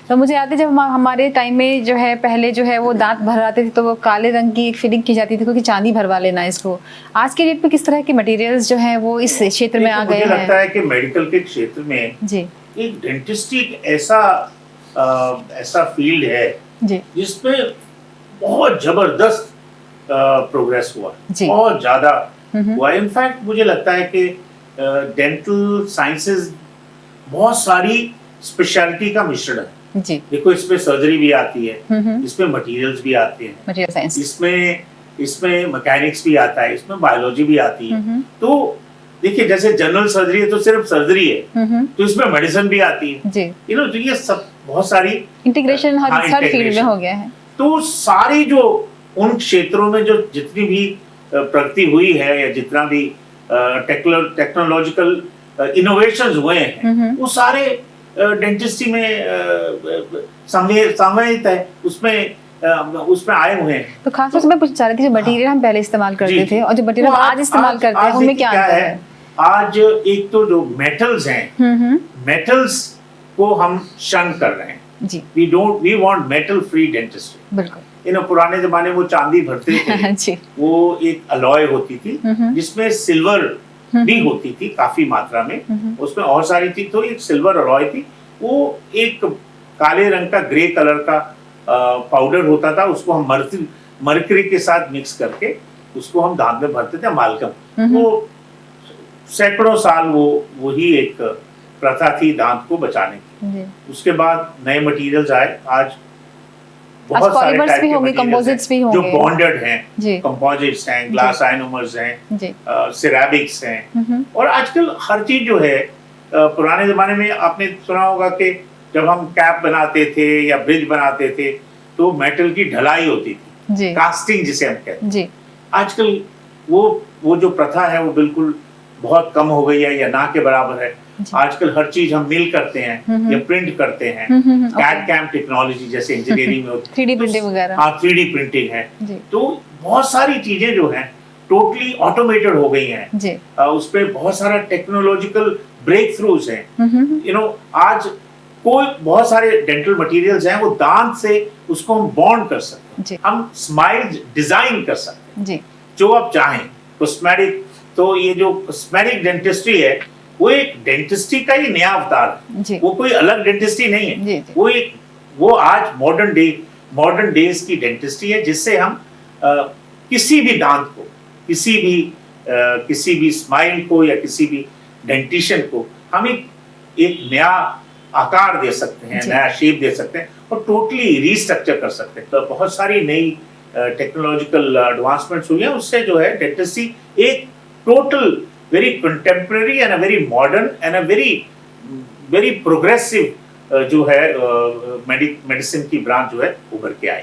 तो मुझे याद है जब हमारे टाइम में जो है पहले जो है वो दांत भर आते थे तो वो काले रंग की एक फिलिंग की जाती थी क्योंकि चांदी भरवा लेना इसको। आज के डेट पे किस तरह के मटेरियल्स जो हैं वो इस क्षेत्र में आ गए हैं? मुझे लगता है कि मेडिकल के क्षेत्र में जी एक डेंटिस्ट्री ऐसा फील्ड है जी जिसपे बहुत जबरदस्त प्रोग्रेस हुआ, बहुत ज्यादा हुआ। इनफैक्ट मुझे लगता है कि डेंटल साइंसेज बहुत सारी स्पेशलिटी का मिश्रण है जी। देखो इसमें सर्जरी भी आती है, इसमें मटेरियल्स भी आते हैं, मटेरियल साइंस, इसमें मैकेनिक्स भी आता है, इसमें बायोलॉजी भी आती है। तो देखिए जैसे जनरल सर्जरी है तो सिर्फ सर्जरी है, तो इसमें मेडिसिन भी आती है जी। तो ये सब बहुत सारी इंटीग्रेशन हर फील्ड में हो गया है। तो सारी जो उन क्षेत्रों में जो जितनी भी प्रगति हुई है या जितना भी टेक्नोलॉजिकल इनोवेशंस हुए हैं वो सारे डेंटिस्ट्री में समाहित है, उसमें आए हुए हैं। तो खास तौर से मैं पूछना चाह रही थी जो मटेरियल हम पहले इस्तेमाल करते थे और जो मटेरियल आज इस्तेमाल करते हैं उनमें क्या अंतर है? आज एक तो जो मेटल्स हैं, मेटल्स को हम शन कर रहे हैं जी। We want metal free dentistry. बिल्कुल। पुराने जमाने वो चांदी भरते थे जी। वो एक अलॉय होती थी जिसमें सिल्वर भी होती थी काफी मात्रा में, उसमें और सारी थी, तो एक सिल्वर अलॉय थी, वो एक काले रंग का ग्रे कलर का पाउडर होता था, उसको हम मरकरी के साथ मिक्स करके उसको हम दांत में भरते थे अमालगम। वो सैकड़ों साल वो ही एक प्रथा थी दांत को बचाने की। उसके बाद नए मटेरियल्स आए, आज बहुत सारे टाइप के मटेरियल्स हैं जो बॉन्डेड हैं, कंपोजिट्स हैं, ग्लास आइनोमर्स हैं, सिरेमिक्स हैं, और आजकल हर चीज जो है पुराने जमाने में आपने सुना होगा कि जब हम कैप बनाते थे या ब्रिज बनाते थे तो मेटल की ढलाई होती थी, कास्टिंग जिसे हम कहते हैं। आजकल वो जो प्रथा है वो बिल्कुल बहुत कम हो गई है या ना के बराबर है। आजकल हर चीज हम मिल करते हैं या प्रिंट करते हैं, कैड कैम टेक्नोलॉजी जैसे इंजीनियरिंग में होती है, 3D प्रिंटिंग वगैरह। हाँ, 3D प्रिंटिंग है, तो बहुत सारी चीजें जो हैं टोटली ऑटोमेटेड हो गई हैं। उस पे बहुत सारा टेक्नोलॉजिकल ब्रेक थ्रूज हैं। आज कोई बहुत सारे डेंटल मटेरियल्स हैं वो दांत से उसको हम बॉन्ड कर सकते हैं, हम स्माइल डिजाइन कर सकते हैं जो आप चाहें। कॉस्मेटिक, तो ये जो कॉस्मेटिक डेंटिस्ट्री है वो एक डेंटिस्ट्री का ही नया अवतार है, वो कोई अलग डेंटिस्ट्री नहीं है। वो आज मॉडर्न डेज की डेंटिस्ट्री है जिससे हम किसी भी दांत को, किसी भी स्माइल को या किसी भी डेंटिशन को हम एक नया आकार दे सकते हैं, नया शेप दे सकते हैं और टोटली रीस्ट्रक्चर कर सकते हैं। तो बहुत सारी नई टेक्नोलॉजिकल एडवांसमेंट्स हुई हैं, उससे जो है डेंटिस्ट्री एक total very contemporary and a very modern and a very progressive जो है मेडिसिन की ब्रांच जो है उभर के आई।